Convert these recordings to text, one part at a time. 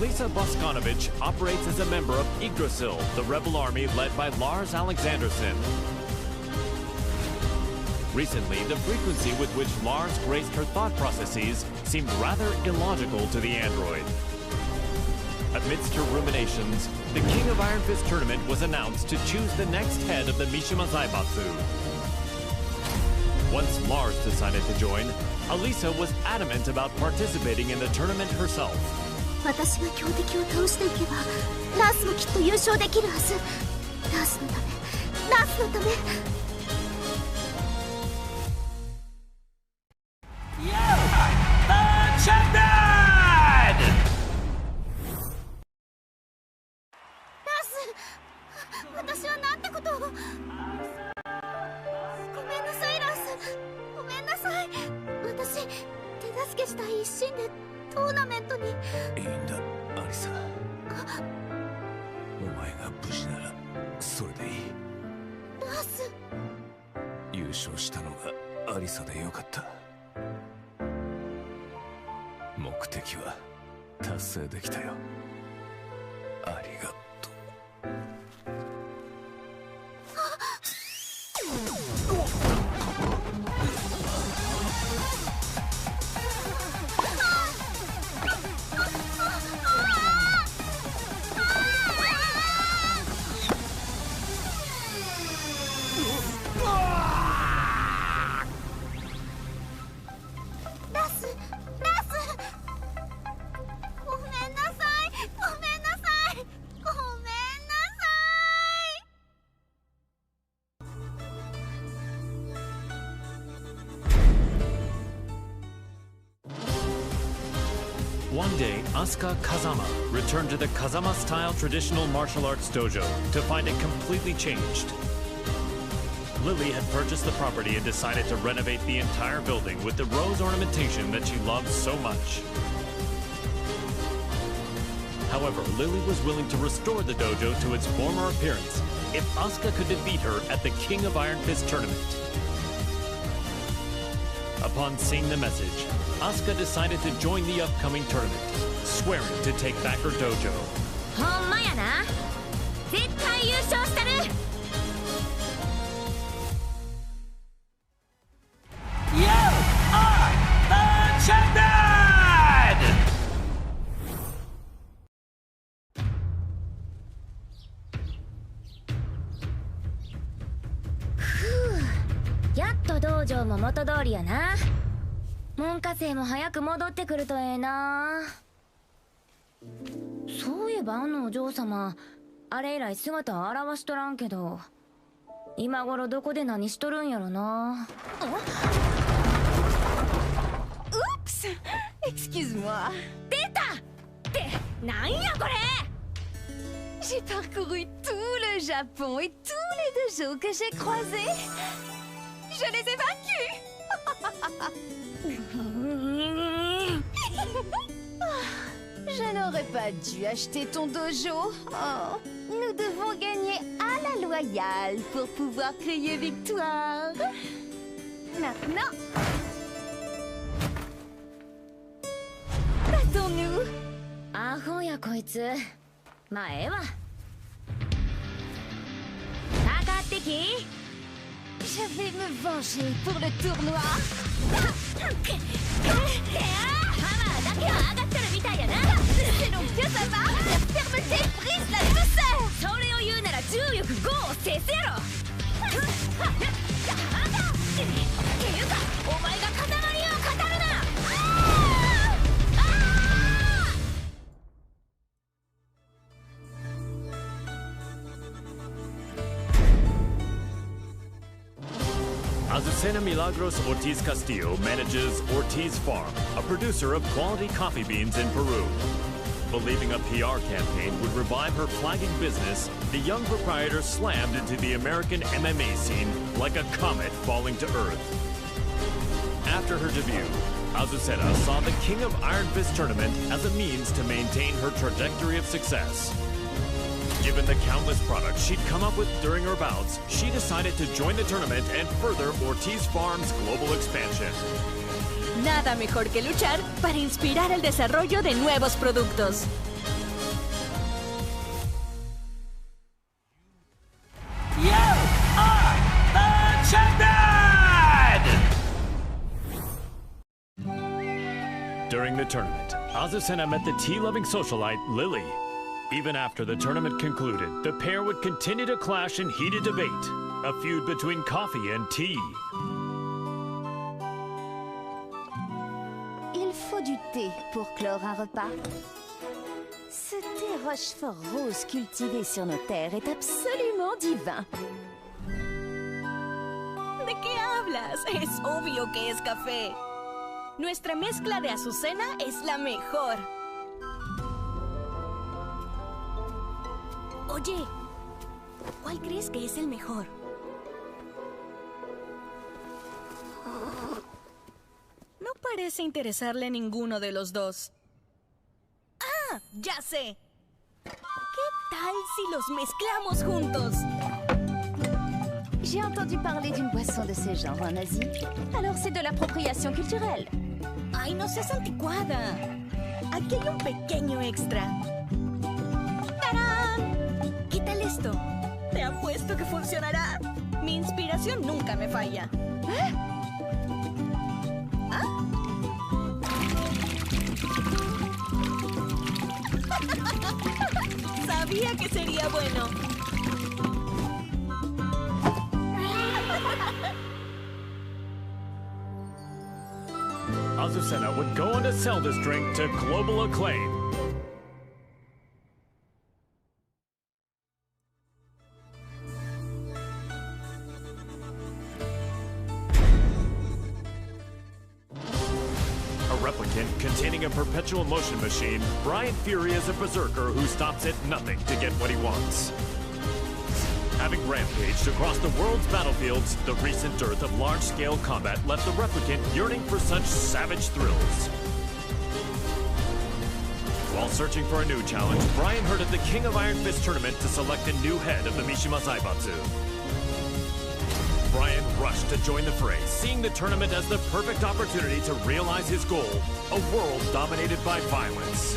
Alisa Boskanovich operates as a member of Yggdrasil, the rebel army led by Lars Alexanderson. Recently, the frequency with which Lars graced her thought processes seemed rather illogical to the android. Amidst her ruminations, the King of Iron Fist tournament was announced to choose the next head of the Mishima Zaibatsu. Once Lars decided to join, Alisa was adamant about participating in the tournament herself. 私が強敵を倒していけばラースもきっと優勝できるはず。ラースのため、ラースのため。私はなんてことを。ごめんなさいラース、ごめんなさい。私手助けしたい一心でトーナメントに。いいんだアリサ、お前が無事ならそれでいい。ラース、優勝したのがアリサでよかった。目的は達成できたよ。ありがとう。One day, Asuka Kazama returned to the Kazama-style traditional martial arts dojo to find it completely changed. Lily had purchased the property and decided to renovate the entire building with the rose ornamentation that she loved so much. However, Lily was willing to restore the dojo to its former appearance if Asuka could defeat her at the King of Iron Fist tournament. Upon seeing the message, Asuka decided to join the upcoming tournament, swearing to take back her dojo. ほんまやな。絶対優勝したる。You are the champion! ふう、やっと道場も元通りやな。門下生も早く戻ってくるとええな。そういえばあのお嬢様、あれ以来姿を現しとらんけど、今頃どこで何しとるんやろな。Oups! Excuse-moi. 出たってなんやこれ。 J'ai parcouru tout le Japon et tous les dojos que j'ai croisés. Je les ai vaincus. Je n'aurais pas dû acheter ton dojo. Oh, nous devons gagner à la loyale pour pouvoir crier victoire. Maintenant, battons-nous. アホやこいつ。まあええわ。かかってき。 Je vais me venger pour le tournoi. C'est donc que ça va. La fermeté brise l'adversaire. それを言うなら重力5を制せやろ。っていうかお前が塊を語るな。Azucena Milagros Ortiz Castillo manages Ortiz Farm, a producer of quality coffee beans in Peru. Believing a PR campaign would revive her flagging business, the young proprietor slammed into the American MMA scene like a comet falling to Earth. After her debut, Azucena saw the King of Iron Fist tournament as a means to maintain her trajectory of success. Given the countless products she'd come up with during her bouts, she decided to join the tournament and further Ortiz Farm's global expansion. Nada mejor que luchar para inspirar el desarrollo de nuevos productos. tournament, Azucena met the tea-loving socialite, Lily. Even after the tournament concluded, the pair would continue to clash in heated debate, a feud between coffee and tea. Il faut du thé pour clore un repas. Ce thé Rochefort rose cultivé sur nos terres est absolument divin. ¿De qué hablas? Es obvio que es café. Nuestra mezcla de azucena es la mejor. Oye, ¿cuál crees que es el mejor? No parece interesarle ninguno de los dos. ¡Ah! ¡Ya sé! ¿Qué tal si los mezclamos juntos? J'ai entendu parler d'une boisson de ce genre en Asie. Alors c'est de l'appropriation culturelle. ¡Ay, no seas anticuada! Aquí hay un pequeño extra. ¡Tarán! ¿Qué tal esto? Te apuesto que funcionará. Mi inspiración nunca me falla. ¿Ah? Sabía que sería bueno. Azucena would go on to sell this drink to global acclaim. A replicant containing a perpetual motion machine, Brian Fury is a berserker who stops at nothing to get what he wants. Having rampaged across the world's battlefields, the recent dearth of large-scale combat left the replicant yearning for such savage thrills. While searching for a new challenge, Brian heard of the King of Iron Fist tournament to select a new head of the Mishima Zaibatsu. Brian rushed to join the fray, seeing the tournament as the perfect opportunity to realize his goal, a world dominated by violence.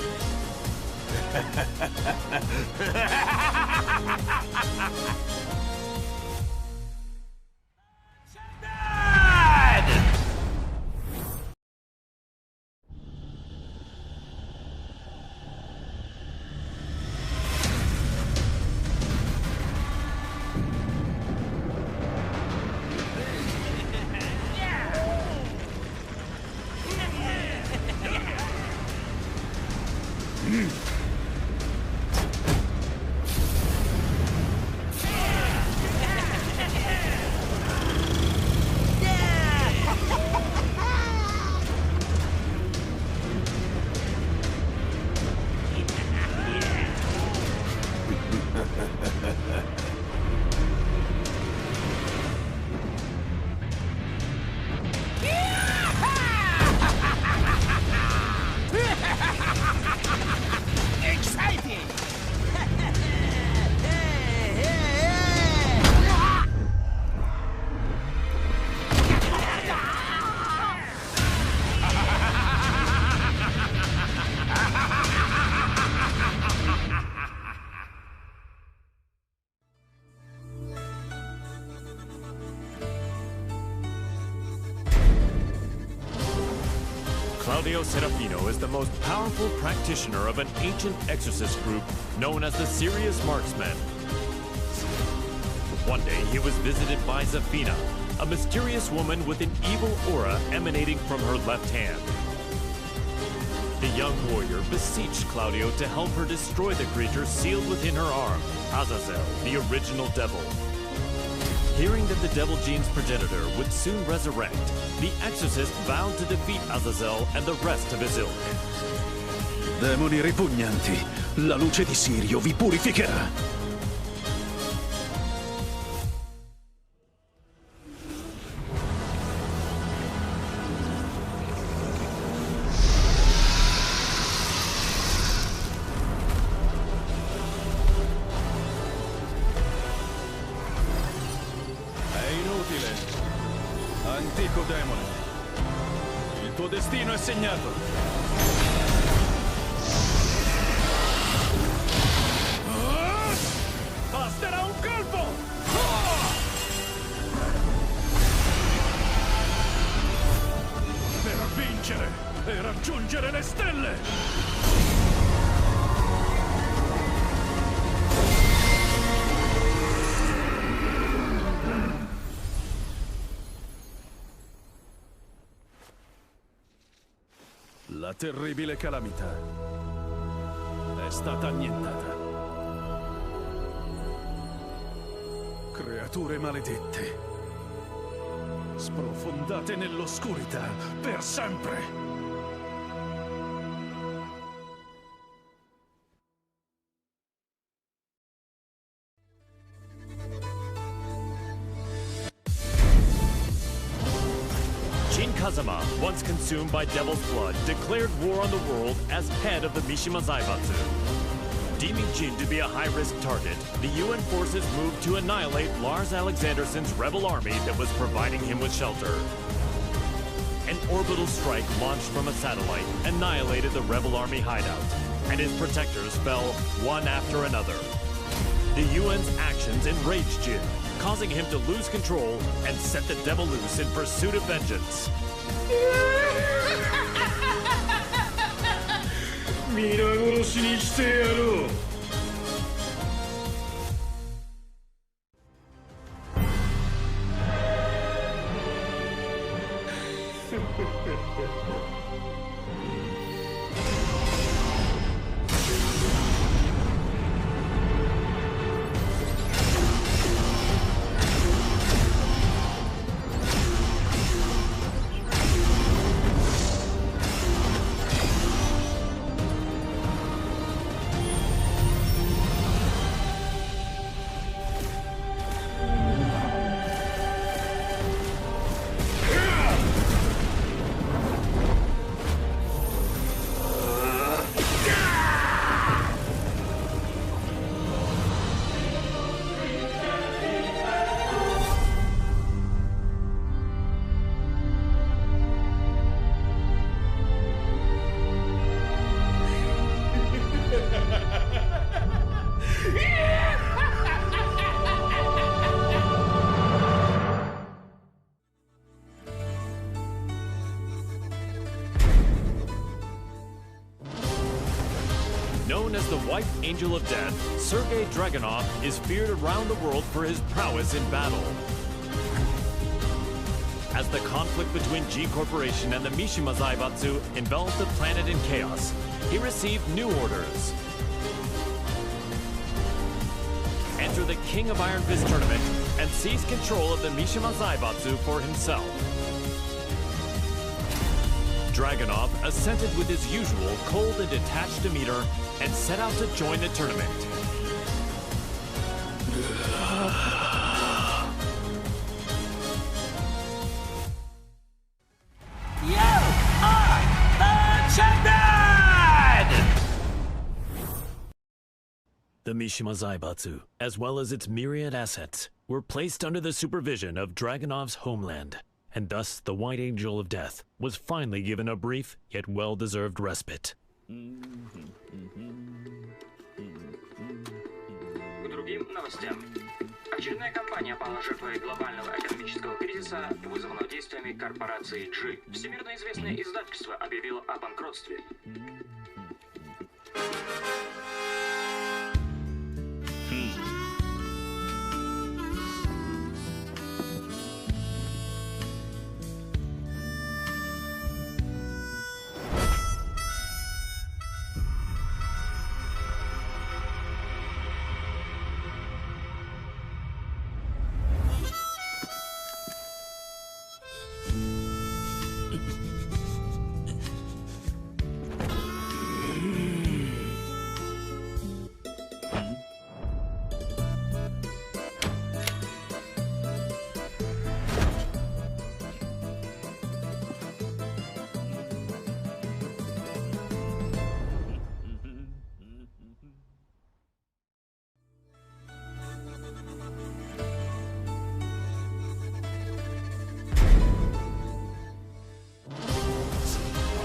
Claudio Serafino is the most powerful practitioner of an ancient exorcist group known as the Serious Marksmen. One day he was visited by Zafina, a mysterious woman with an evil aura emanating from her left hand. The young warrior beseeched Claudio to help her destroy the creature sealed within her arm, Azazel, the original devil. Hearing that the Devil Gene's progenitor would soon resurrect, the exorcist vowed to defeat Azazel and the rest of his ilk. Demoni ripugnanti, la luce di Sirio vi purificherà. Antico demone, il tuo destino è segnato. Basterà un colpo! Per vincere e raggiungere raggiungere le stelle! La terribile calamità è stata annientata. Creature maledette, sprofondate nell'oscurità per sempre. Kazama, once consumed by Devil's Blood, declared war on the world as head of the Mishima Zaibatsu. Deeming Jin to be a high-risk target, the UN forces moved to annihilate Lars Alexandersson's rebel army that was providing him with shelter. An orbital strike launched from a satellite annihilated the rebel army hideout, and his protectors fell one after another. The UN's actions enraged Jin, causing him to lose control and set the devil loose in pursuit of vengeance. 皆殺しにしてやろう。Known as the White Angel of Death, Sergei Dragunov is feared around the world for his prowess in battle. As the conflict between G Corporation and the Mishima Zaibatsu enveloped the planet in chaos, he received new orders. Enter the King of Iron Fist tournament and seize control of the Mishima Zaibatsu for himself. Dragunov assented with his usual cold and detached demeanor and set out to join the tournament. You are the champion! The Mishima Zaibatsu, as well as its myriad assets, were placed under the supervision of Dragunov's homeland, and thus the White Angel of Death was finally given a brief yet well-deserved respite. К другим новостям. Очередная компания пала жертвой глобального экономического кризиса, вызванного действиями корпорации G. Всемирно известное издательство объявило о банкротстве.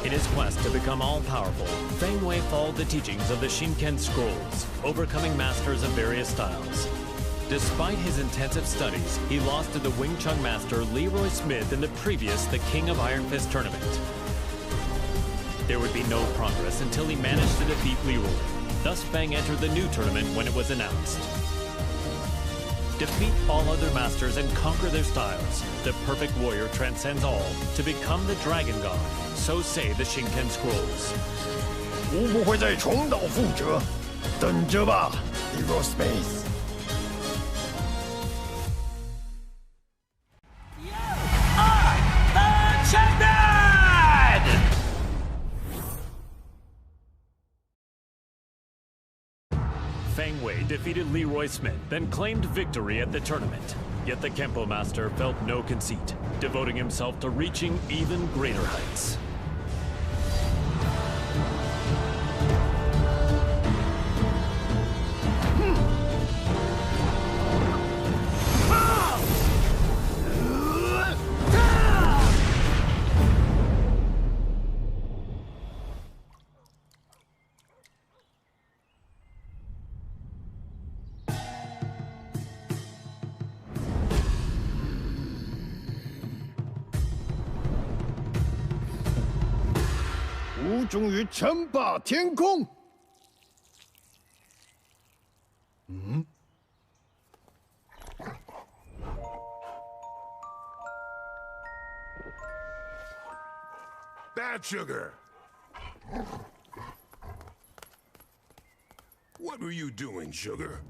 In his quest to become all-powerful, Feng Wei followed the teachings of the Shinken Scrolls, overcoming masters of various styles. Despite his intensive studies, he lost to the Wing Chun master Leroy Smith in the previous The King of Iron Fist tournament. There would be no progress until he managed to defeat Leroy. Thus, Fang entered the new tournament when it was announced. Defeat all other masters and conquer their styles. The perfect warrior transcends all to become the Dragon God. So say the Shinken Scrolls. 无不会再重蹈覆辙，等着吧 ，Hero Space。 Fang Wei defeated Leroy Smith, then claimed victory at the tournament. Yet the Kempo Master felt no conceit, devoting himself to reaching even greater heights.吾终于称霸天空。Bad sugar. What were you doing, sugar?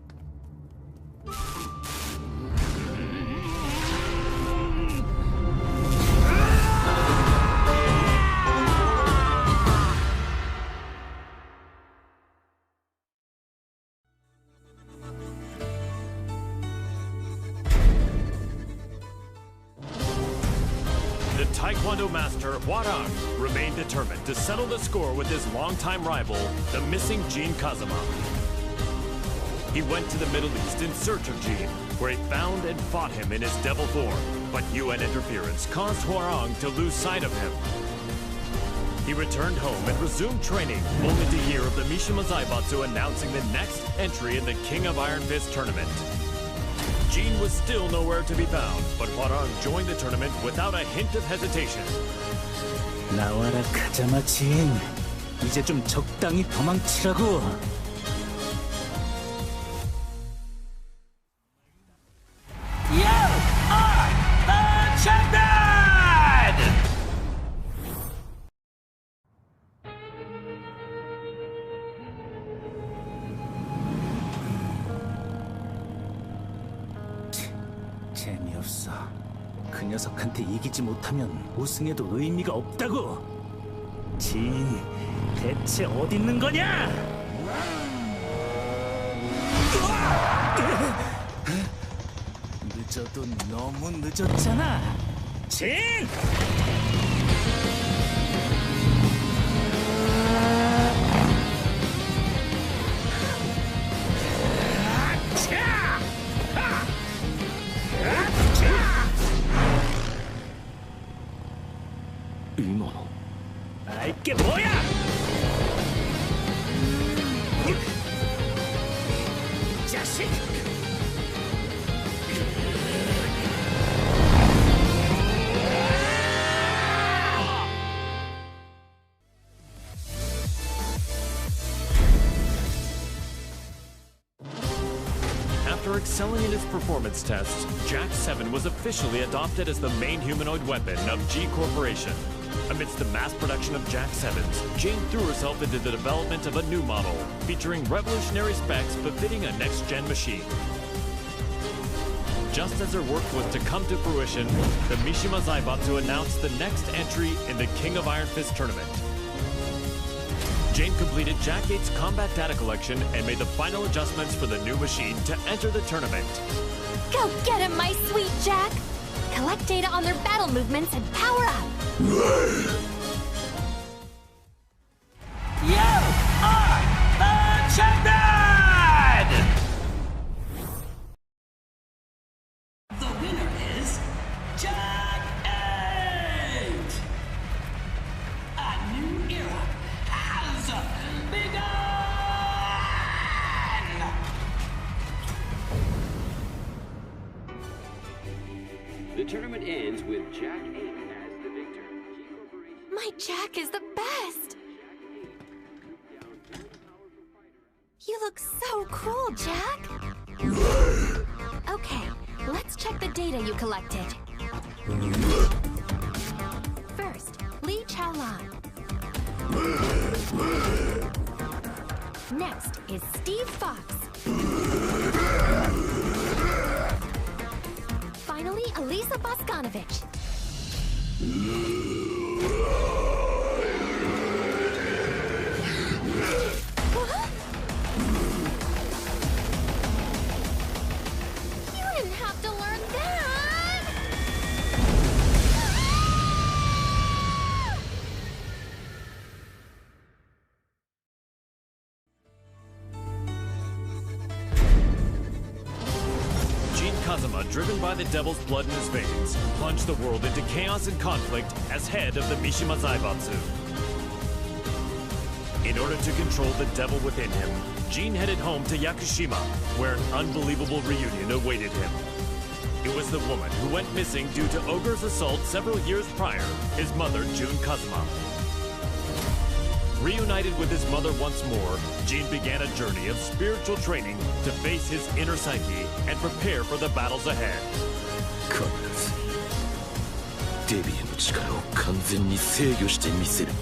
The Taekwondo master, Hwarang, remained determined to settle the score with his longtime rival, the missing Jin Kazama. He went to the Middle East in search of Jin, where he found and fought him in his devil form, but UN interference caused Hwarang to lose sight of him. He returned home and resumed training, only to hear of the Mishima Zaibatsu announcing the next entry in the King of Iron Fist tournament. Jin was still nowhere to be found, but Hwarang joined the tournament without a hint of hesitation. 나와라 가자마 진. 이제 좀 적당히 도망치라고. You are the champion! 재미없어. 그 녀석한테 이기지 못하면 우승해도 의미가 없다고. 진, 대체 어디 있는 거냐? 늦어도 너무 늦었잖아. 진! 아, 이게 뭐야? 자식! After excelling in his performance tests, Jack 7 was officially adopted as the main humanoid weapon of G Corporation. Amidst the mass production of Jack 7s, Jane threw herself into the development of a new model, featuring revolutionary specs befitting a next-gen machine. Just as her work was to come to fruition, the Mishima Zaibatsu announced the next entry in the King of Iron Fist tournament. Jane completed Jack 8's combat data collection and made the final adjustments for the new machine to enter the tournament. Go get him, my sweet Jack! Collect data on their battle movements and power up! You are the champion! The winner is Jack 8! A new era has begun! The tournament ends with Jack 8 as the victor. My Jack is the best! looks so cool, Jack. Okay, let's check the data you collected. First, Lee Chaolan. Next is Steve Fox. Finally, Elisa Boscanovich. You didn't have to learn that! Gene Kazuma, driven by the devil's blood in his veins, plunged the world into chaos and conflict as head of the Mishima Zaibatsu. In order to control the devil within him, Gene headed home to Yakushima, where an unbelievable reunion awaited him. It was the woman who went missing due to Ogre's assault several years prior, his mother, June Kazuma. Reunited with his mother once more, Gene began a journey of spiritual training to face his inner psyche and prepare for the battles ahead. 必ずデビューの力を完全に制御してみせる。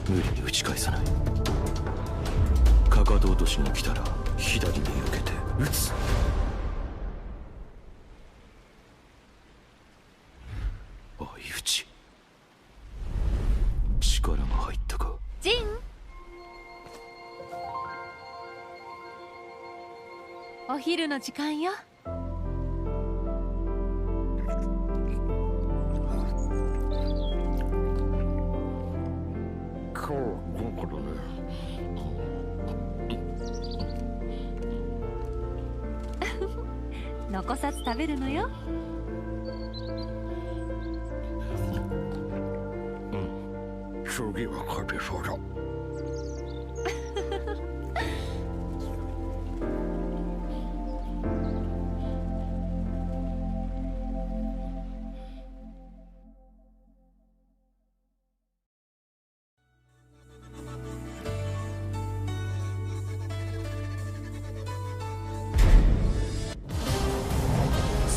無理に打ち返さない。かかと落としが来たら左に避けて打つ。相打ち。力が入ったか。ジン。お昼の時間よ。残さず食べるのよ。次は勝てそうだ。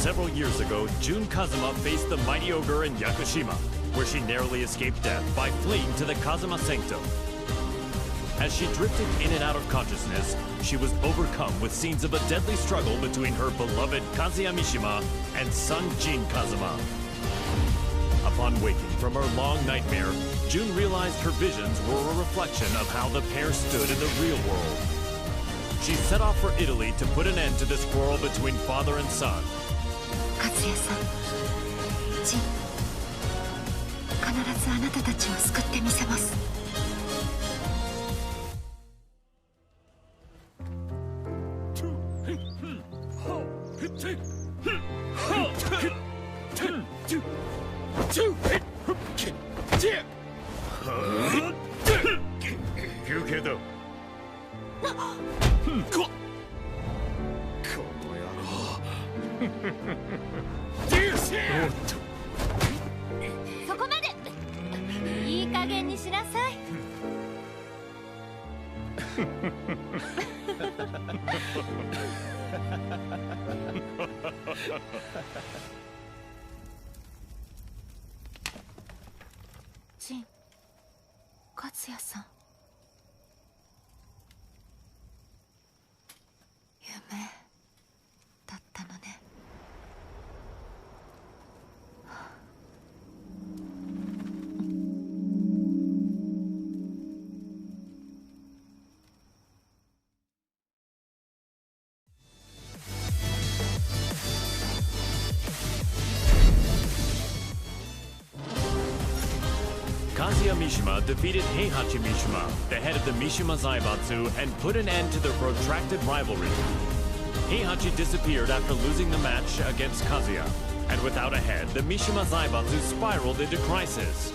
Several years ago, June Kazuma faced the mighty ogre in Yakushima, where she narrowly escaped death by fleeing to the Kazuma Sanctum. As she drifted in and out of consciousness, she was overcome with scenes of a deadly struggle between her beloved Kazuya Mishima and son Jin Kazuma. Upon waking from her long nightmare, June realized her visions were a reflection of how the pair stood in the real world. She set off for Italy to put an end to this quarrel between father and son. 和也さん、ジン、必ずあなたたちを救ってみせます。休憩だ。そこまで。いい加減にしなさい。ジン、勝也さん。夢だったのね。Kazuya Mishima defeated Heihachi Mishima, the head of the Mishima Zaibatsu, and put an end to their protracted rivalry. Heihachi disappeared after losing the match against Kazuya. And without a head, the Mishima Zaibatsu spiraled into crisis.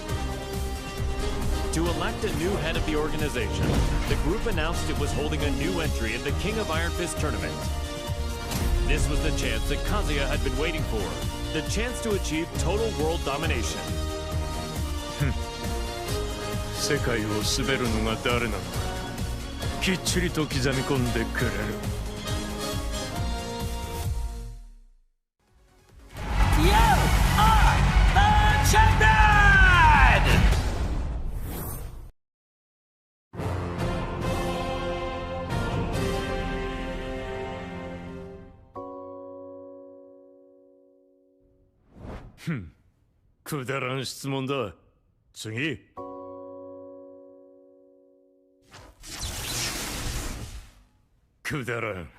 To elect a new head of the organization, the group announced it was holding a new entry in the King of Iron Fist tournament. This was the chance that Kazuya had been waiting for, the chance to achieve total world domination. 世界を滑るのが誰なのかきっちりと刻み込んでくれる。You are the champion! くだらん質問だ。次。くだらん。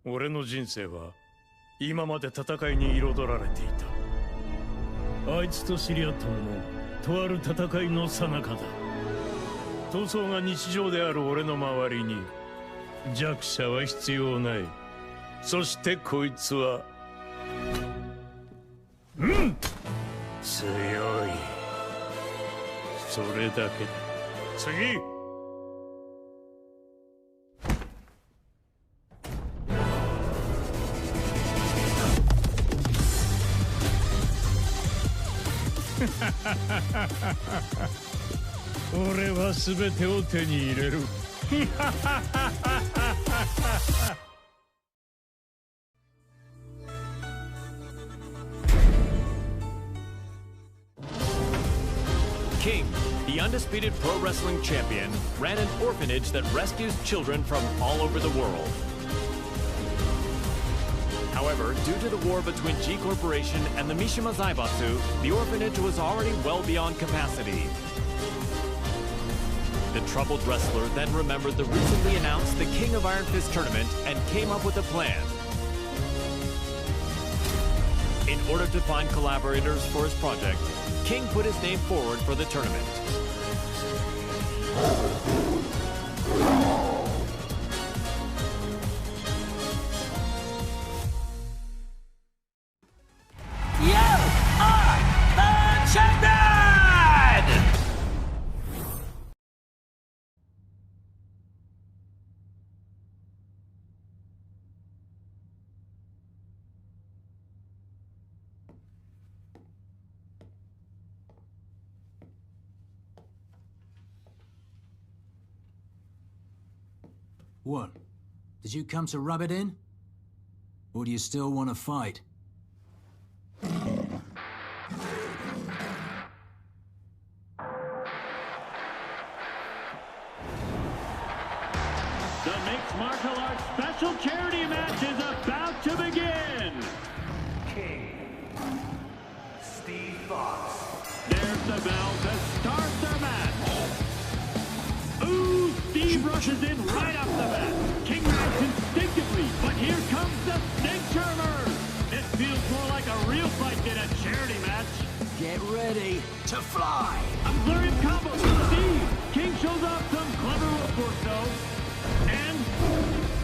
俺の人生は今まで戦いに彩られていた。あいつと知り合ったのもとある戦いの最中だ。闘争が日常である俺の周りに弱者は必要ない。そしてこいつは強い。それだけだ。次。俺は全てを手に入れる。King, the undisputed pro wrestling champion, ran an orphanage that rescues children from all over the world. However, due to the war between G Corporation and the Mishima Zaibatsu, the orphanage was already well beyond capacity. The troubled wrestler then remembered the recently announced the King of Iron Fist tournament and came up with a plan. In order to find collaborators for his project, King put his name forward for the tournament. You are the champion! What? Did you come to rub it in? Or do you still want to fight? The mixed martial arts special charity match is about to begin! King, Steve Fox. There's the bell to start the match! Ooh, Steve rushes in right off the bat. King reacts instinctively, but here comes the snake charmer! This feels more like a real fight than a charity match. Get ready to fly! A flurry of combos from Steve! King shows off some clever rope work though. And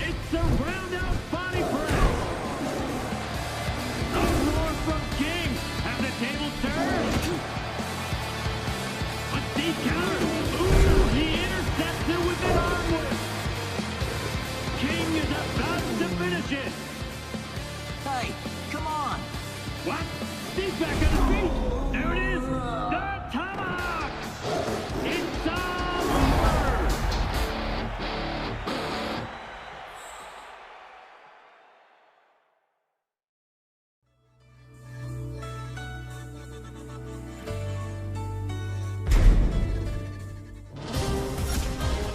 it's a round-out body press! A roar from King! Have the table turned? But Steve counters! Ooh, he intercepts it with an arm whip! King is about to finish it! Hey, come on! What? Steve's back on his feet! There it is! The tomahawk! It's all over!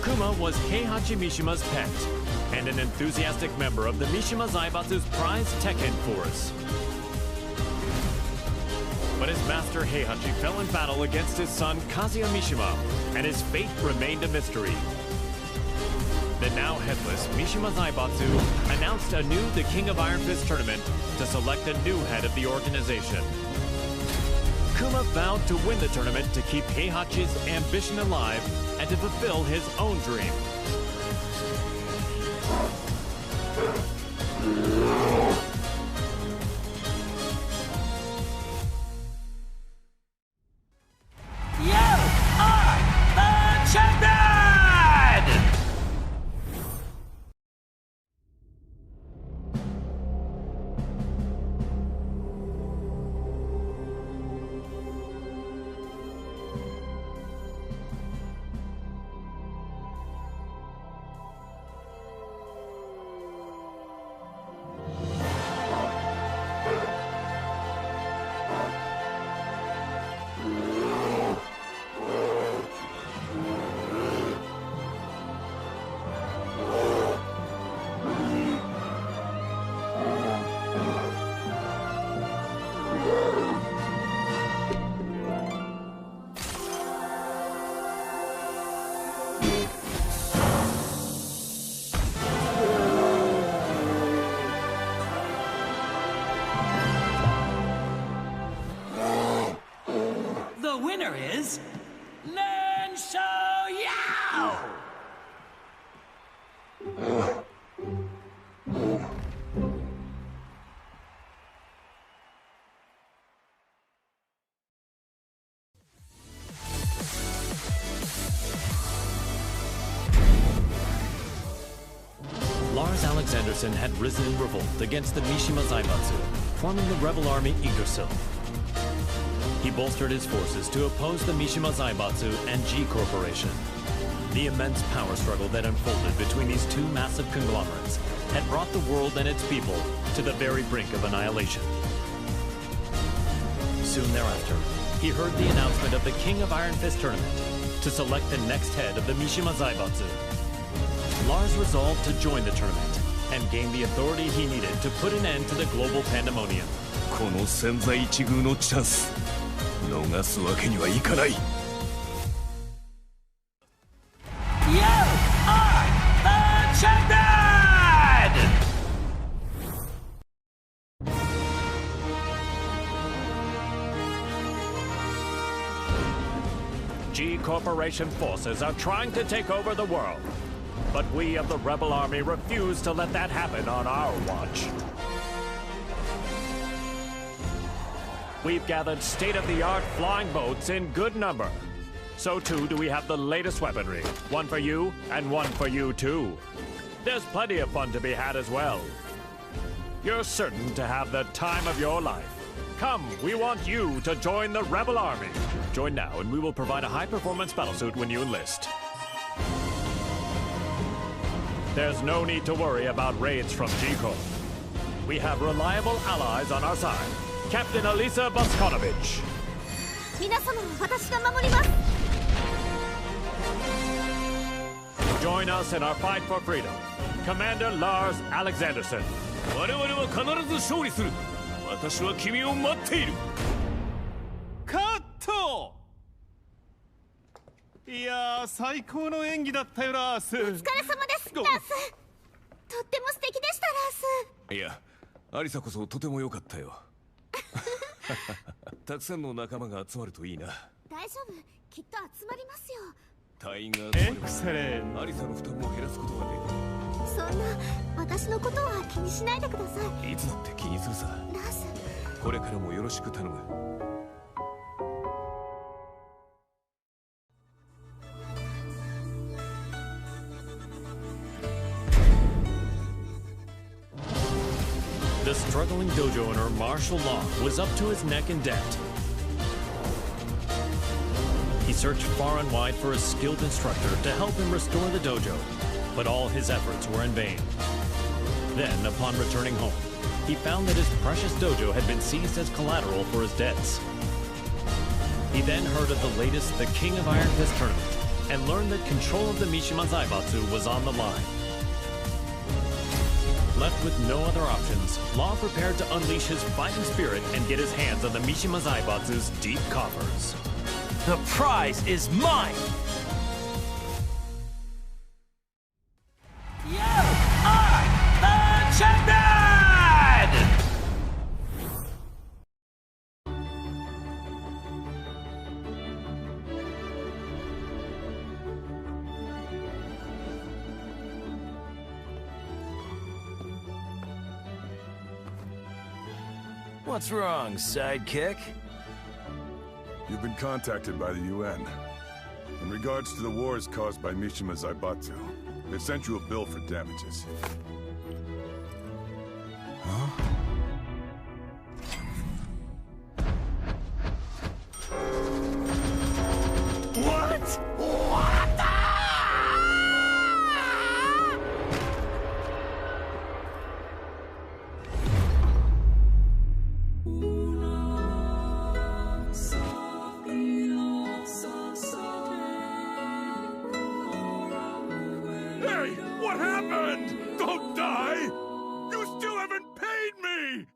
Kuma was Heihachi Mishima's pet, and an enthusiastic member of the Mishima Zaibatsu's prized TEKKEN force. But his master Heihachi fell in battle against his son Kazuya Mishima, and his fate remained a mystery. The now headless Mishima Zaibatsu announced anew the King of Iron Fist tournament to select a new head of the organization. Kuma vowed to win the tournament to keep Heihachi's ambition alive and to fulfill his own dream. The winner is Lasha! Lars Alexanderson had risen in revolt against the Mishima Zaibatsu, forming the rebel army Yggdrasil. He bolstered his forces to oppose the Mishima Zaibatsu and G Corporation. The immense power struggle that unfolded between these two massive conglomerates had brought the world and its people to the very brink of annihilation. Soon thereafter, he heard the announcement of the King of Iron Fist tournament to select the next head of the Mishima Zaibatsu. Lars resolved to join the tournament and gain the authority he needed to put an end to the global pandemonium. この千載一遇のチャンス逃すわけにはいかない You are the champion! G Corporation forces are trying to take over the world. But we of the Rebel Army refuse to let that happen on our watch. We've gathered state-of-the-art flying boats in good number. So too do we have the latest weaponry. One for you, and one for you too. There's plenty of fun to be had as well. You're certain to have the time of your life. Come, we want you to join the Rebel Army. Join now and we will provide a high-performance battlesuit when you enlist. There's no need to worry about raids from G-Corp. We have reliable allies on our side. Captain Elisa Boskonovich. 皆様は私が守ります Join us in our fight for freedom. Commander Lars Alexanderson. 我々は必ず勝利する。私は君を待っている。カット。いやー、最高の演技だったよ、ラース。お疲れ様です、ラース。とっても素敵でした、ラース。いや、アリサこそとても良かったよたくさんの仲間が集まるといいな。大丈夫、きっと集まりますよ。隊員が集まればアリサの負担も減らすことができる。そんな私のことは気にしないでください。いつだって気にするさ。ラース、これからもよろしく頼む。The struggling dojo owner, Marshall Long, was up to his neck in debt. He searched far and wide for a skilled instructor to help him restore the dojo, but all his efforts were in vain. Then, upon returning home, he found that his precious dojo had been seized as collateral for his debts. He then heard of the latest The King of Iron Fist tournament and learned that control of the Mishima Zaibatsu was on the line. Left with no other options, Law prepared to unleash his fighting spirit and get his hands on the Mishima Zaibatsu's deep coffers. The prize is mine! You are the champion! What's wrong, sidekick? You've been contacted by the UN. In regards to the wars caused by Mishima Zaibatsu, they've sent you a bill for damages. Huh? What? Hey, what happened? Don't die! You still haven't paid me!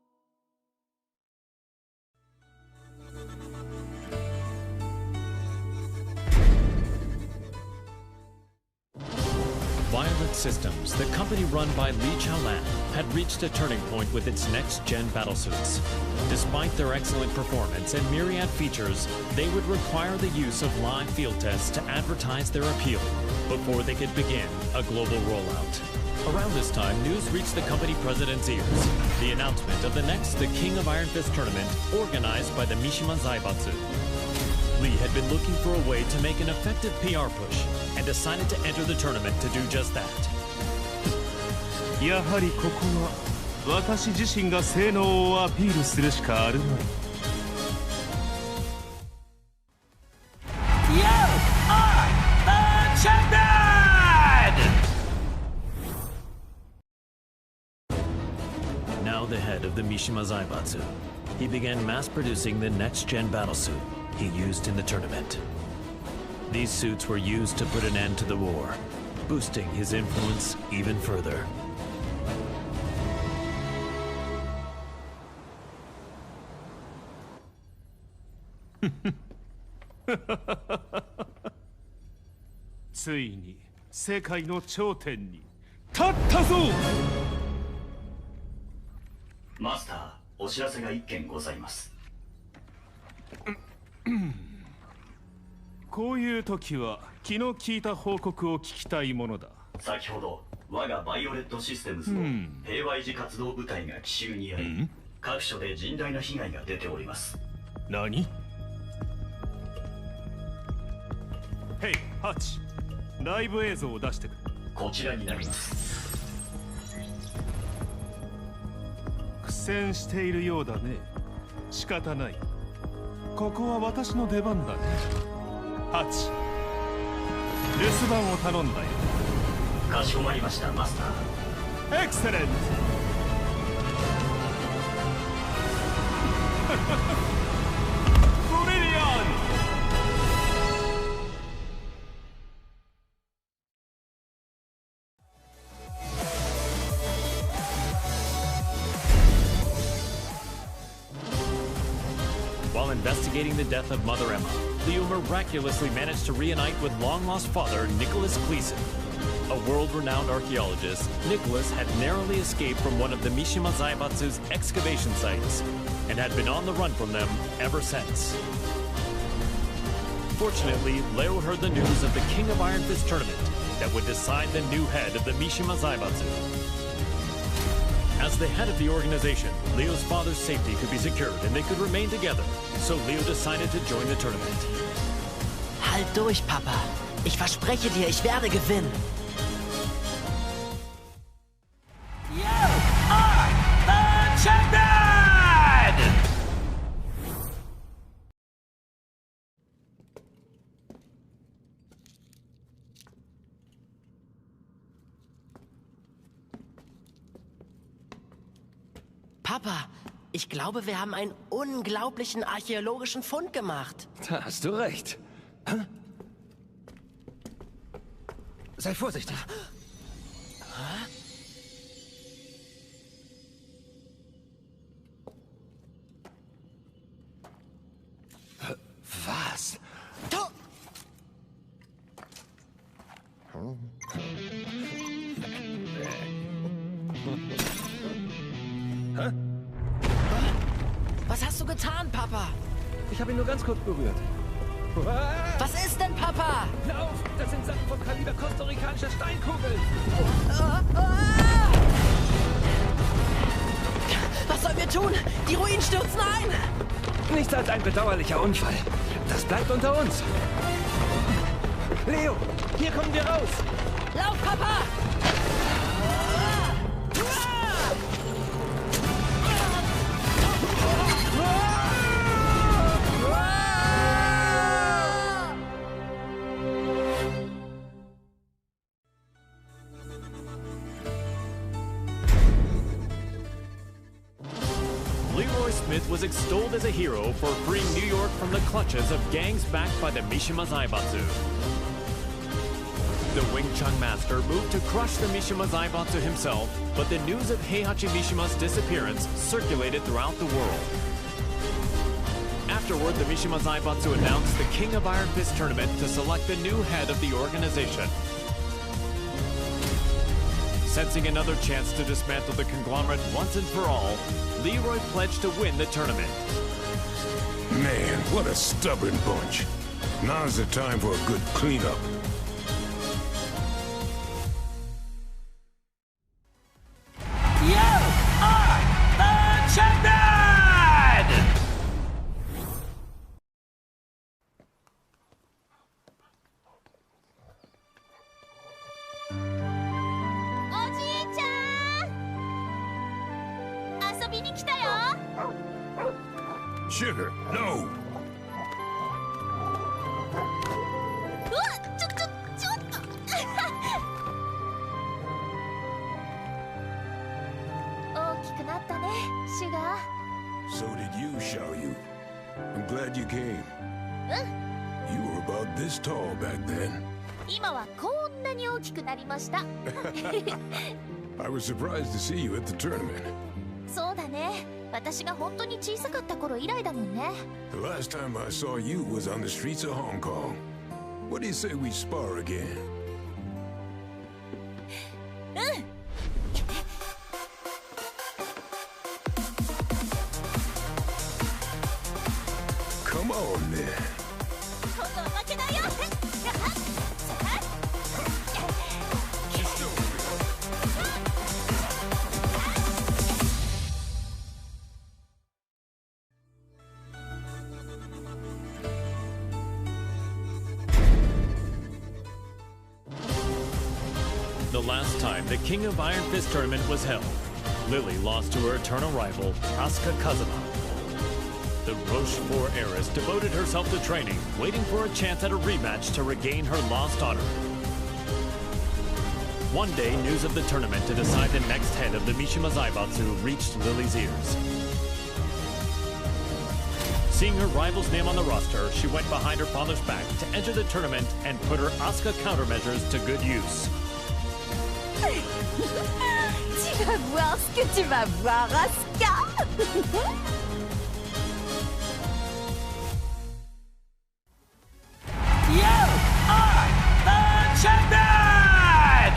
Violet Systems, the company run by Lee Chaolan, had reached a turning point with its next-gen battlesuits. Despite their excellent performance and myriad features, they would require the use of live field tests to advertise their appeal before they could begin a global rollout. Around this time, news reached the company president's ears. The announcement of the next The King of Iron Fist tournament, organized by the Mishima Zaibatsu. Lee had been looking for a way to make an effective PR push and decided to enter the tournament to do just that. やはりここは私自身が性能をアピールするしかあるまい。You are the champion! Now the head of the Mishima Zaibatsu, he began mass-producing the next-gen battlesuit he used in the tournament. These suits were used to put an end to the war, boosting his influence even further. Finally, 世界の頂点に立ったぞ! マスター、お知らせが一件ございます。こういう時は気の利いた報告を聞きたいものだ。先ほど我がバイオレットシステムズの平和維持活動部隊が奇襲に遭い、各所で甚大な被害が出ております。何？ヘイ、ハチ、ライブ映像を出してくれ。こちらになります。苦戦しているようだね。仕方ない。ここは私の出番だね。ハチ、留守番を頼んだよ。かしこまりました、マスター。エクセレント。ブリリアント。While investigating the death of Mother Emma, Leo miraculously managed to reunite with long-lost father Nicholas Gleason. A world-renowned archaeologist, Nicholas had narrowly escaped from one of the Mishima Zaibatsu's excavation sites and had been on the run from them ever since. Fortunately, Leo heard the news of the King of Iron Fist tournament that would decide the new head of the Mishima Zaibatsu. As the head of the organization, Leo's father's safety could be secured and they could remain together, so Leo decided to join the tournament. Halt durch, Papa. Ich verspreche dir, ich werde gewinnen. You are the champion! Papa, ich glaube, wir haben einen unglaublichen archäologischen Fund gemacht. Da hast du recht. Sei vorsichtig. Was? Hä? Was hast du getan, Papa? Ich habe ihn nur ganz kurz berührt. Was ist denn, Papa? Lauf! Das sind Sachen vom Kaliber kostarikanischer Steinkugeln! Was sollen wir tun? Die Ruinen stürzen ein! Nichts als ein bedauerlicher Unfall. Das bleibt unter uns. Leo, hier kommen wir raus. Lauf, Papa! Leroy Smith was extolled as a hero for freeing New York from the clutches of gangs backed by the Mishima Zaibatsu. The Wing Chun master moved to crush the Mishima Zaibatsu himself, but the news of Heihachi Mishima's disappearance circulated throughout the world. Afterward, the Mishima Zaibatsu announced the King of Iron Fist tournament to select the new head of the organization. Sensing another chance to dismantle the conglomerate once and for all, Leroy pledged to win the tournament. Man, what a stubborn bunch. Now's the time for a good cleanup. You are the champion! Sugar, no! So did you, Xiaoyu. I'm glad you came. You were about this tall back then. I was surprised to see you at the tournament. The last time I saw you was on the streets of Hong Kong. What do you say we spar again? Come on, then. The last time the King of Iron Fist tournament was held, Lily lost to her eternal rival, Asuka Kazama. The Rochefort heiress devoted herself to training, waiting for a chance at a rematch to regain her lost honor. One day, news of the tournament to decide the next head of the Mishima Zaibatsu reached Lily's ears. Seeing her rival's name on the roster, she went behind her father's back to enter the tournament and put her Asuka countermeasures to good use. Tu vas voir ce que tu vas voir, Asuka. You are the champion!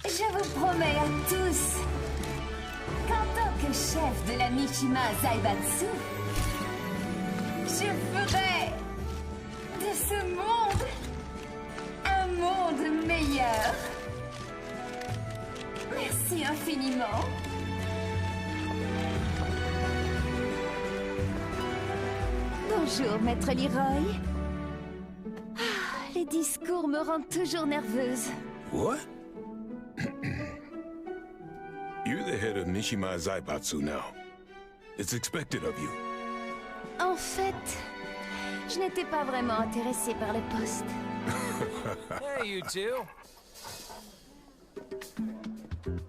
Je vous promets à tous qu'en tant que chef de la Mishima Zaibatsu, je ferai de ce monde un monde meilleur. Merci infiniment. Bonjour, Maître Leroy. Les discours me rendent toujours nerveuse. What? You're the head of Mishima Zaibatsu now. It's expected of you. En fait, je n'étais pas vraiment intéressée par le poste. Hey, you two.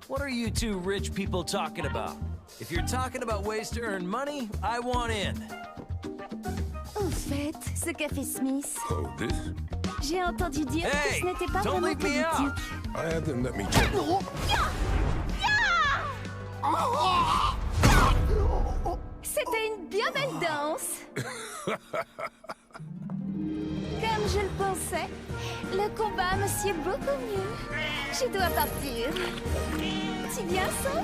What are you two rich people talking about? If you're talking about ways to earn money, I want in. En fait, ce qu'a fait Smith, Oh, this? j'ai entendu dire que ce n'était pas don't vraiment leave me out. politique. I had them let me check. C'était une bien belle danse. Comme je le pensais, le combat me sied beaucoup mieux. Je dois partir. Tu viens, ça?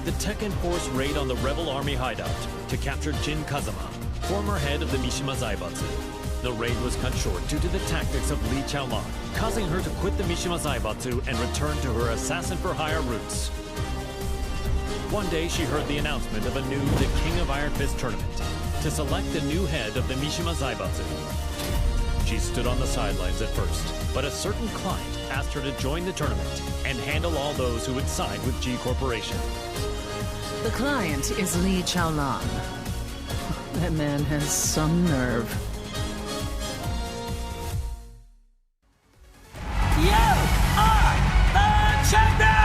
the TEKKEN Force raid on the rebel army hideout to capture Jin Kazama, former head of the Mishima Zaibatsu. The raid was cut short due to the tactics of Li Chaolan, causing her to quit the Mishima Zaibatsu and return to her assassin-for-hire roots. One day she heard the announcement of a new The King of Iron Fist tournament to select the new head of the Mishima Zaibatsu. She stood on the sidelines at first, but a certain client asked her to join the tournament and handle all those who would side with G Corporation. The client is Li Chaolan. That man has some nerve. You are the champion!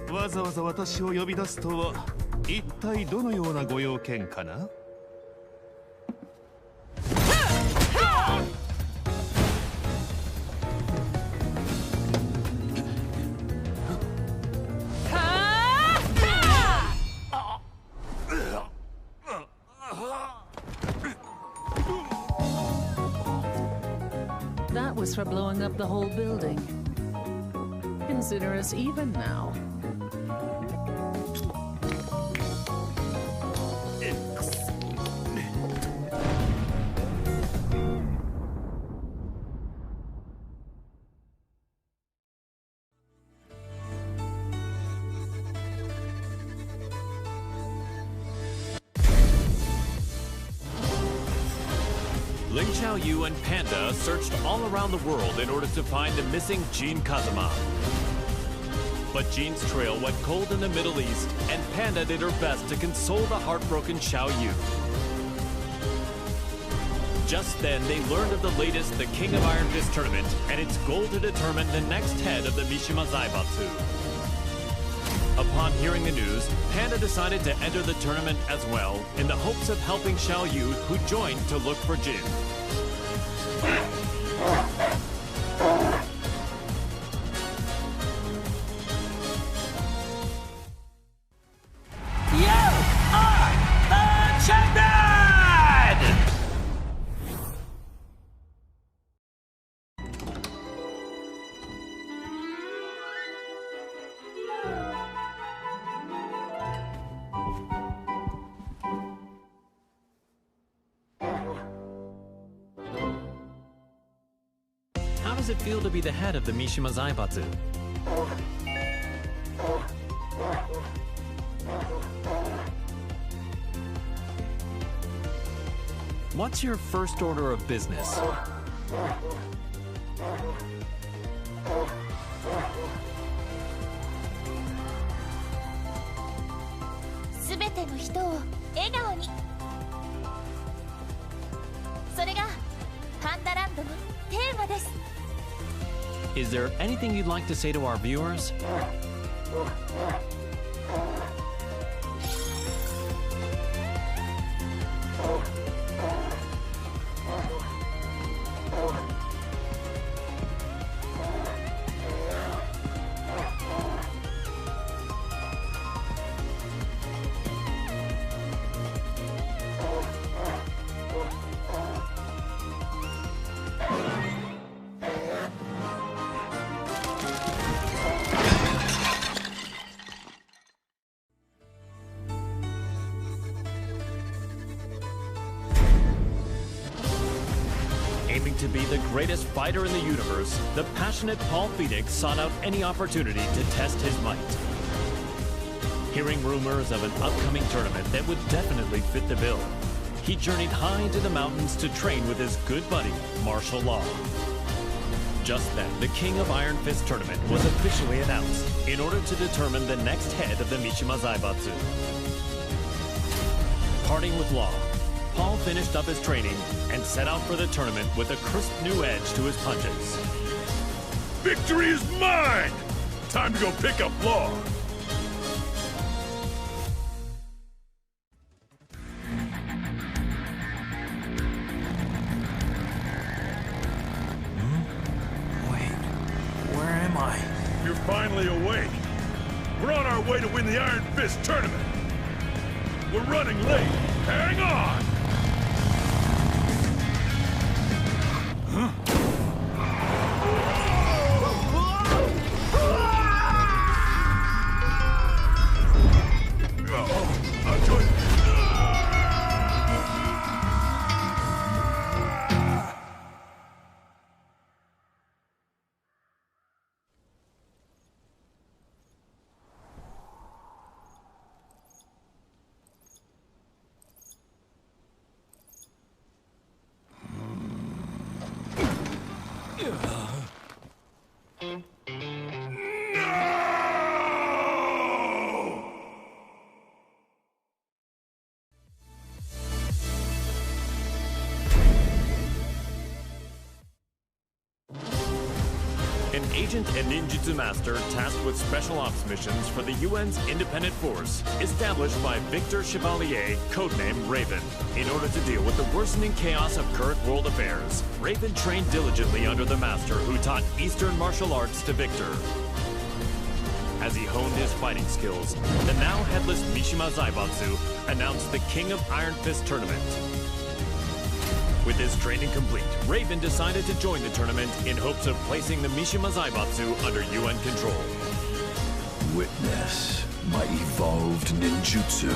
「わざわざ私を呼び出すとは一体どのようなご用件かな?」That was for blowing up the whole building. Consider us even now. Ling Xiaoyu and Panda searched all around the world in order to find the missing Jin Kazama. But Jin's trail went cold in the Middle East, and Panda did her best to console the heartbroken Xiaoyu. Just then, they learned of the latest The King of Iron Fist tournament and its goal to determine the next head of the Mishima Zaibatsu. Upon hearing the news, Panda decided to enter the tournament as well, in the hopes of helping Xiaoyu, who joined to look for Jin. You are the champion! How does it feel to be the head of the Mishima Zaibatsu? What's your first order of business? Is there anything you'd like to say to our viewers? Aiming to be the greatest fighter in the universe, the passionate Paul Phoenix sought out any opportunity to test his might. Hearing rumors of an upcoming tournament that would definitely fit the bill, he journeyed high into the mountains to train with his good buddy, Martial Law. Just then, the King of Iron Fist tournament was officially announced in order to determine the next head of the Mishima Zaibatsu. Parting with Law, Paul finished up his training and set out for the tournament with a crisp new edge to his punches. Victory is mine! Time to go pick up Law. Where am I? You're finally awake. We're on our way to win the Iron Fist tournament. We're running late. Hang on! Huh? An agent and ninjutsu master tasked with special ops missions for the UN's independent force, established by Victor Chevalier, codenamed Raven. In order to deal with the worsening chaos of current world affairs, Raven trained diligently under the master who taught Eastern martial arts to Victor. As he honed his fighting skills, the now headless Mishima Zaibatsu announced the King of Iron Fist tournament. With his training complete, Raven decided to join the tournament in hopes of placing the Mishima Zaibatsu under UN control. Witness my evolved ninjutsu.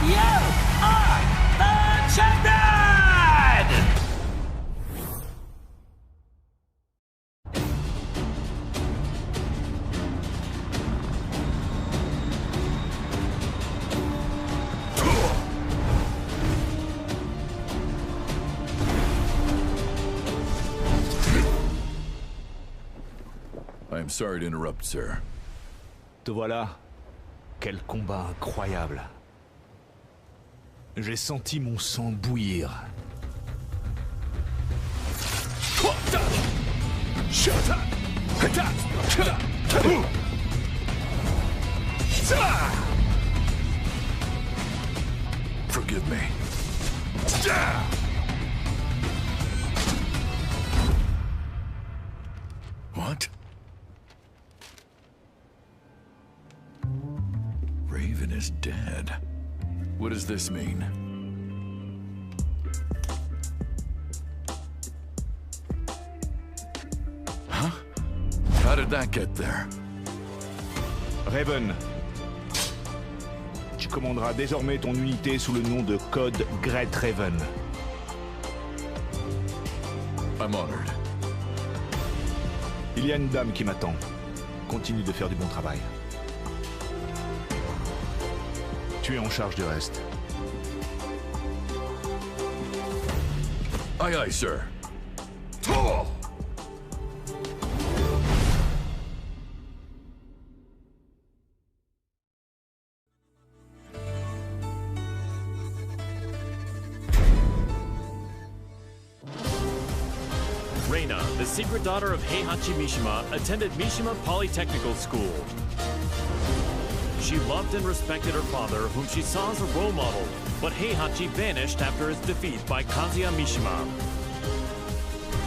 You are the champion! I'm sorry to interrupt, sir. Te voilà. Quel combat incroyable. J'ai senti mon sang bouillir. Forgive me. What? Raven is dead. What does this mean? Huh? How did that get there? Raven, tu commanderas désormais ton unité sous le nom de code Great Raven. I'm honored. Il y a une dame qui m'attend. Continue de faire du bon travail. Tu es en charge du reste. Aye, aye, sir. Reina, the secret daughter of Heihachi Mishima, attended Mishima Polytechnical School. She loved and respected her father, whom she saw as a role model, but Heihachi vanished after his defeat by Kazuya Mishima.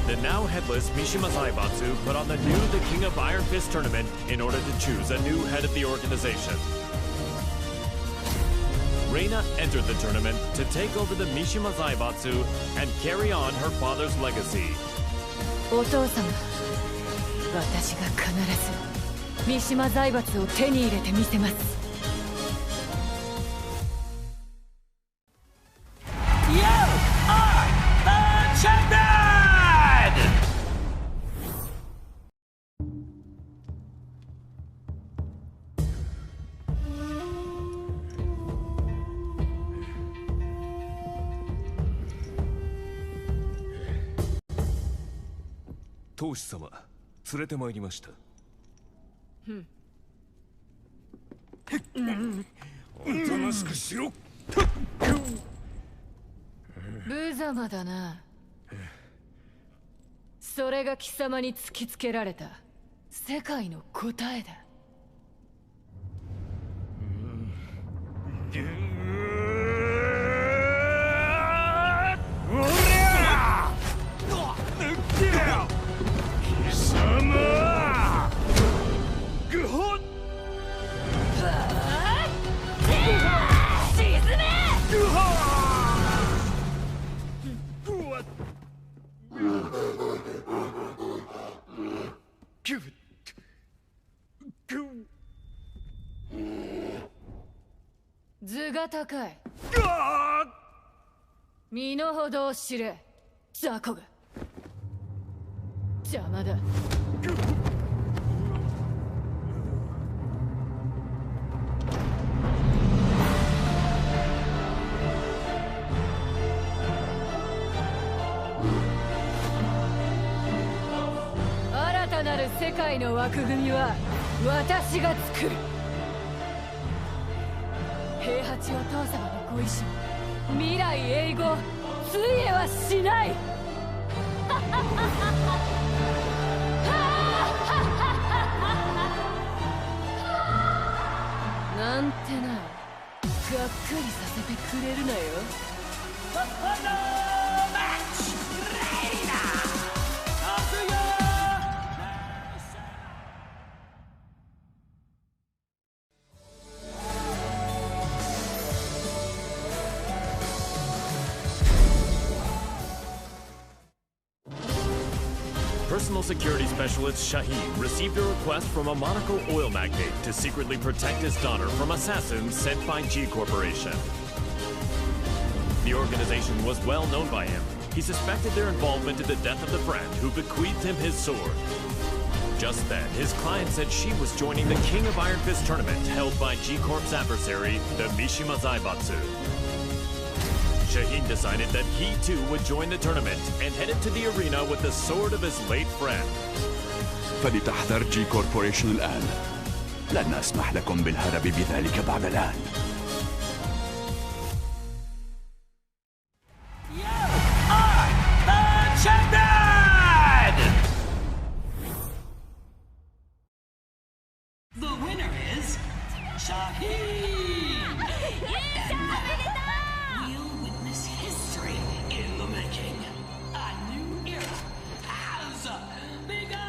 The now headless Mishima Zaibatsu put on the King of Iron Fist tournament in order to choose a new head of the organization. Reina entered the tournament to take over the Mishima Zaibatsu and carry on her father's legacy. お父様、私が必ず三島財閥を手に入れてみせます。You are the champion! 当主様、連れてまいりました。おとなしくしろ。無様だな、それが貴様に突きつけられた世界の答えだ。図が高い。身の程を知れ、雑魚が。邪魔だ。新たなる世界の枠組みは私が作る。平八お父様のご意志、未来永劫ついえはしない。なんてな、がっかりさせてくれるなよ。Personal security specialist Shaheen received a request from a Monaco oil magnate to secretly protect his daughter from assassins sent by G Corporation. The organization was well known by him. He suspected their involvement in the death of the friend who bequeathed him his sword. Just then, his client said she was joining the King of Iron Fist tournament held by G Corp's adversary, the Mishima Zaibatsu. Shaheen decided that he too would join the tournament and headed to the arena with the sword of his late friend. فلتحذر جي كوربوريشن الآن. لن أسمح لكم بالهرب بذلك بعد الآن. The winner is Shaheen! We'll witness history in the making. A new era has begun!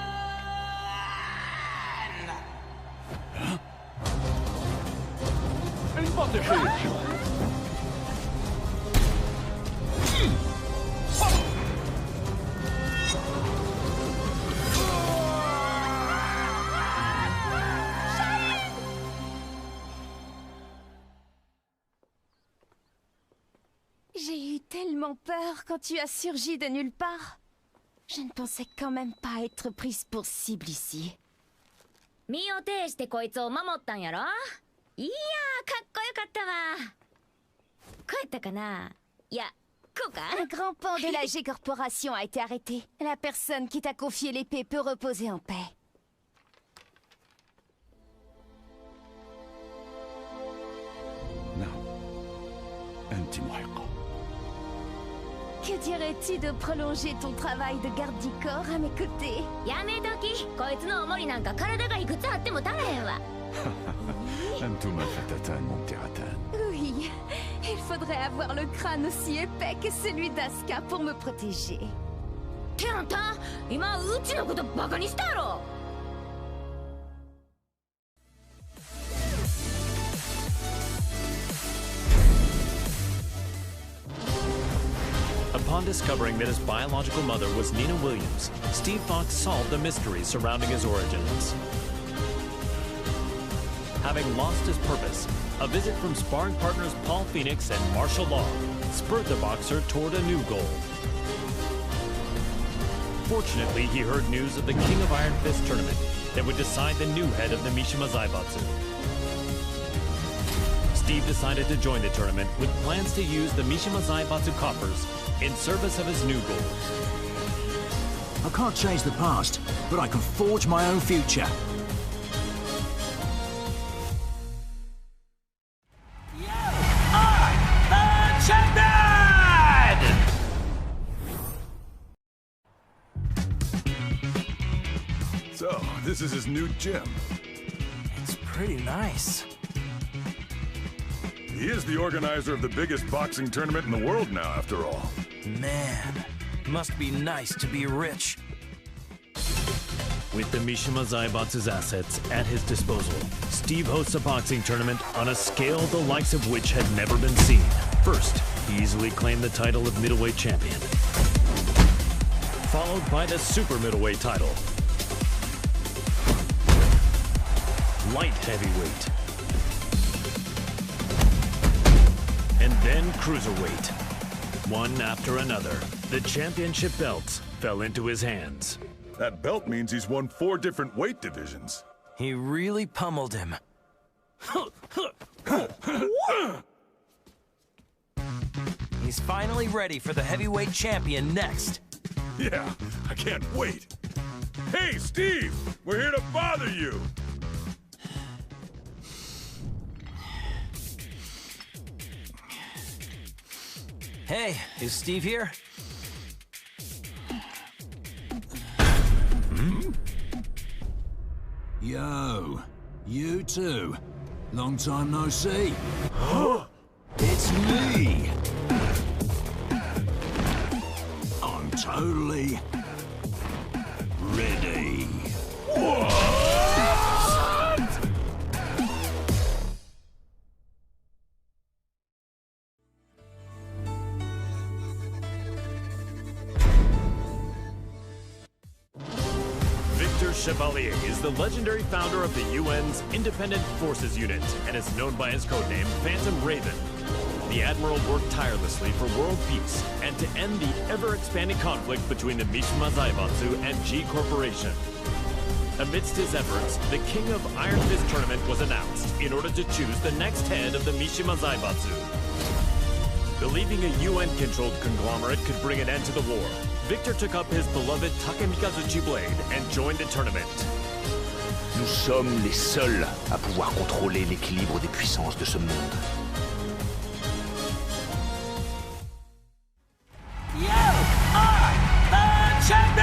J'ai eu tellement peur quand tu as surgi de nulle part. Je ne pensais quand même pas être prise pour cible ici. 身を挺してこいつを守ったんやろ。いやー、かっこよかったわ。こうやったかな。いや、こうか。 Un grand pan de la G Corporation a été arrêté. La personne qui t'a confié l'épée peut reposer en paix. أنت محقة. Que dirais-tu de prolonger ton travail de garde du corps à mes côtés? やめとき。こいつの重りなんか体がいくつあっても足らへんわ。 أنتما فتاتان ممتعتان. Oui, il faudrait avoir le crâne aussi épais que celui d'Asuka pour me protéger. ってあんた、今うちのことバカにしたやろ。 Upon discovering that his biological mother was Nina Williams, Steve Fox solved the mystery surrounding his origins. Having lost his purpose, a visit from sparring partners Paul Phoenix and Martial Law spurred the boxer toward a new goal. Fortunately, he heard news of the King of Iron Fist tournament that would decide the new head of the Mishima Zaibatsu. Steve decided to join the tournament with plans to use the Mishima Zaibatsu coffers in service of his new goal. I can't change the past, but I can forge my own future. So, this is his new gym. It's pretty nice. He is the organizer of the biggest boxing tournament in the world now, after all. Man, must be nice to be rich. With the Mishima Zaibatsu's assets at his disposal, Steve hosts a boxing tournament on a scale the likes of which had never been seen. First, he easily claimed the title of middleweight champion, followed by the super middleweight title, light heavyweight, and then cruiserweight. One after another, the championship belts fell into his hands. That belt means he's won 4 different weight divisions. He really pummeled him. He's finally ready for the heavyweight champion next. Yeah, I can't wait. Hey, Steve! We're here to bother you! Hey, is Steve here? Yo, you too. Long time no see. It's me. I'm totally ready. What? Chevalier is the legendary founder of the UN's Independent Forces Unit and is known by his codename Phantom Raven. The Admiral worked tirelessly for world peace and to end the ever-expanding conflict between the Mishima Zaibatsu and G Corporation. Amidst his efforts, the King of Iron Fist Tournament was announced in order to choose the next head of the Mishima Zaibatsu. Believing a UN-controlled conglomerate could bring an end to the war, Victor took up his beloved Takemikazuchi blade and joined the tournament. Nous sommes les seuls à pouvoir contrôler l'équilibre des puissances de ce monde. You are the champion!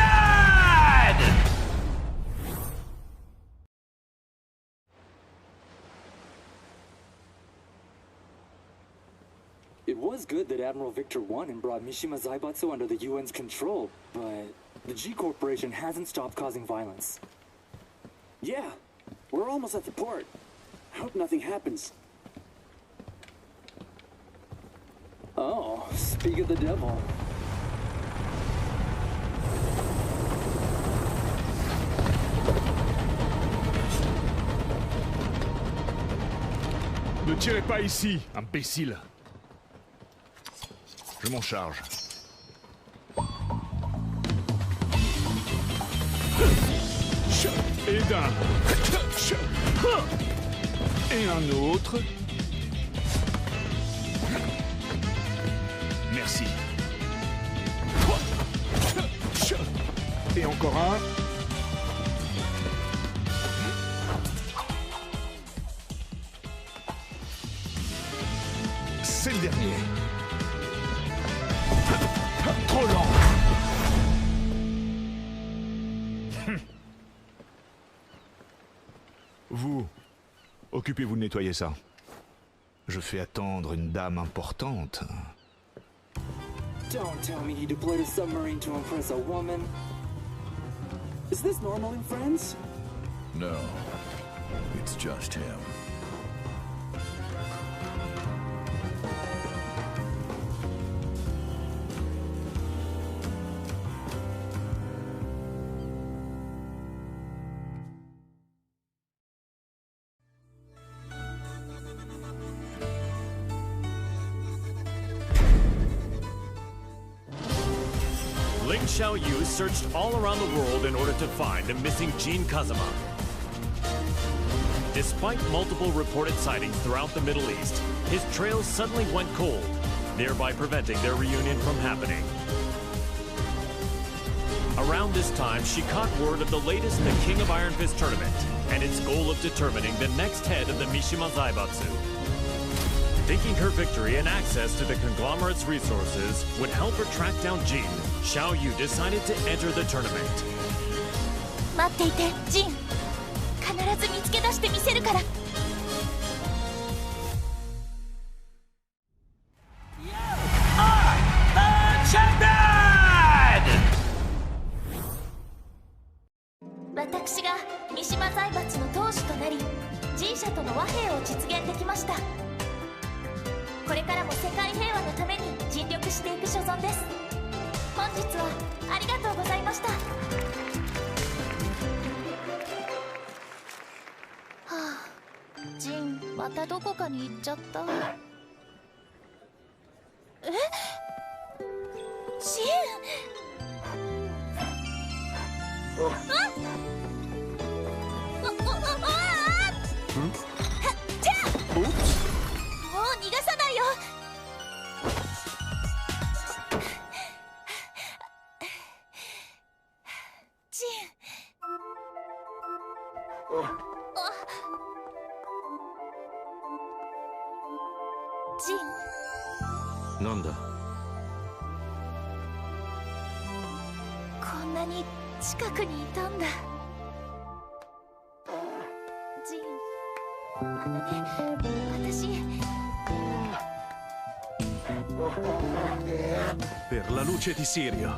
It was good that Admiral Victor won and brought Mishima Zaibatsu under the UN's control, but the G Corporation hasn't stopped causing violence. Yeah, we're almost at the port. I hope nothing happens. Oh, speak of the devil. Ne tirez pas ici, imbécile. Je m'en charge. Et d'un. Et un autre. Merci. Et encore un. C'est le dernier. Trop lent. Vous, occupez-vous de nettoyer ça. Je fais attendre une dame importante. Don't tell me he deployed a submarine to impress a woman. Is this normal in friends? No, it's just him. Xiaoyu searched all around the world in order to find the missing Jin Kazama. Despite multiple reported sightings throughout the Middle East, his trails suddenly went cold, thereby preventing their reunion from happening. Around this time, she caught word of the latest in the King of Iron Fist tournament and its goal of determining the next head of the Mishima Zaibatsu. Thinking her victory and access to the conglomerate's resources would help her track down Jin, Xiaoyu decided to enter the tournament. 待って、していて、ジン。必ず見つけ出してみせるから。私が三島財閥の当主となり、G社との和平を実現できました。これからも世界平和のために尽力していく所存です。本日はありがとうございました。はあ、ジン、またどこかに行っちゃった。え？ジン！あっ！じゃあ！もう逃がさないよ！ジン。ジン。なんだ？こんなに近くにいたんだ。ジン、私。Per la luce di Sirio.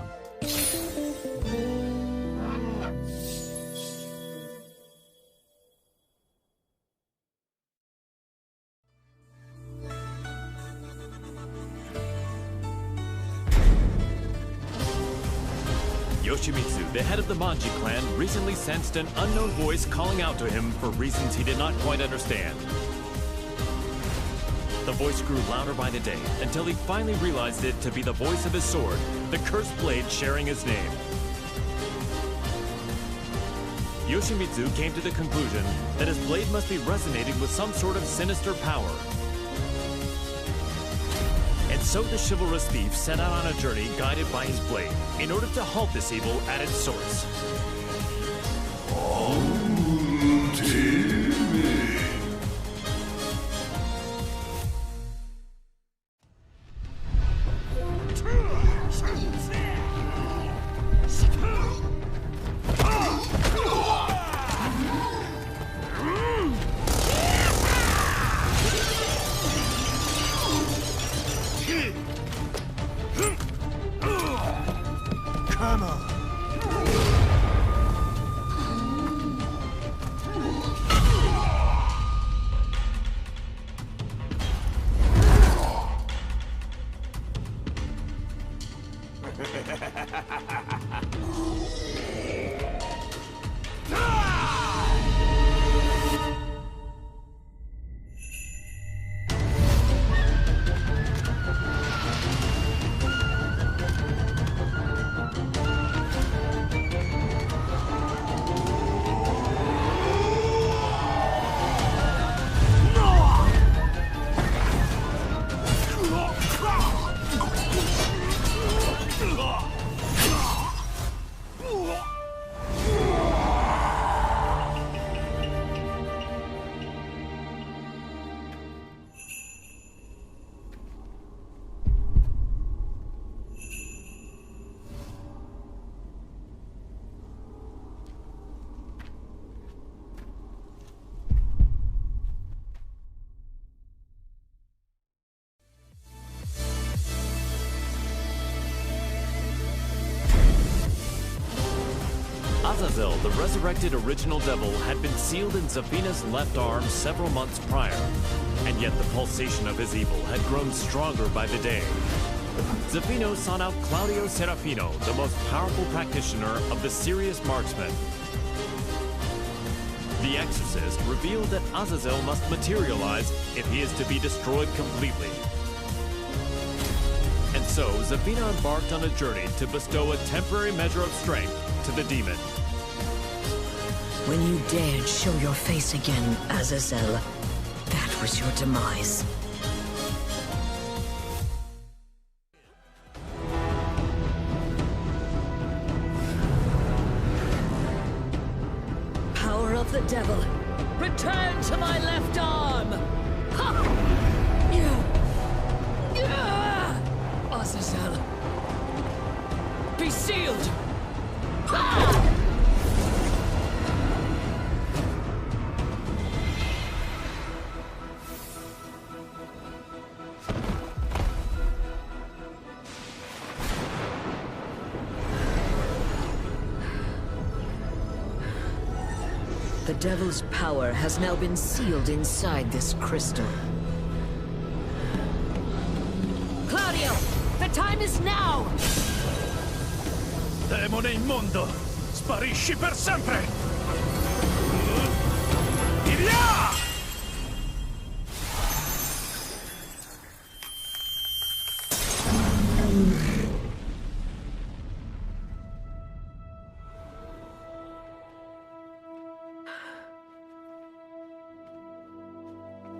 Yoshimitsu, the head of the Manji clan, recently sensed an unknown voice calling out to him for reasons he did not quite understand. The voice grew louder by the day until he finally realized it to be the voice of his sword, the cursed blade sharing his name. Yoshimitsu came to the conclusion that his blade must be resonating with some sort of sinister power. And so the chivalrous thief set out on a journey guided by his blade in order to halt this evil at its source. Azazel, the resurrected original devil, had been sealed in Zafina's left arm several months prior, and yet the pulsation of his evil had grown stronger by the day. Zafino sought out Claudio Serafino, the most powerful practitioner of the serious marksman. The exorcist revealed that Azazel must materialize if he is to be destroyed completely. And so, Zafina embarked on a journey to bestow a temporary measure of strength to the demon. When you dared show your face again, Azazel, that was your demise. Power of the devil, return to my left arm! Ha! Azazel, be sealed! Ha! The devil's power has now been sealed inside this crystal. Claudio! The time is now! Demone immondo! Sparisci per sempre! Via!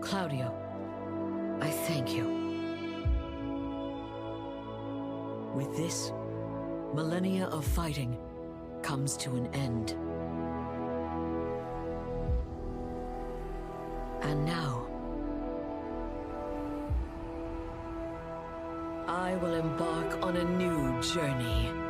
Claudio, I thank you. With this, millennia of fighting comes to an end. And now, I will embark on a new journey.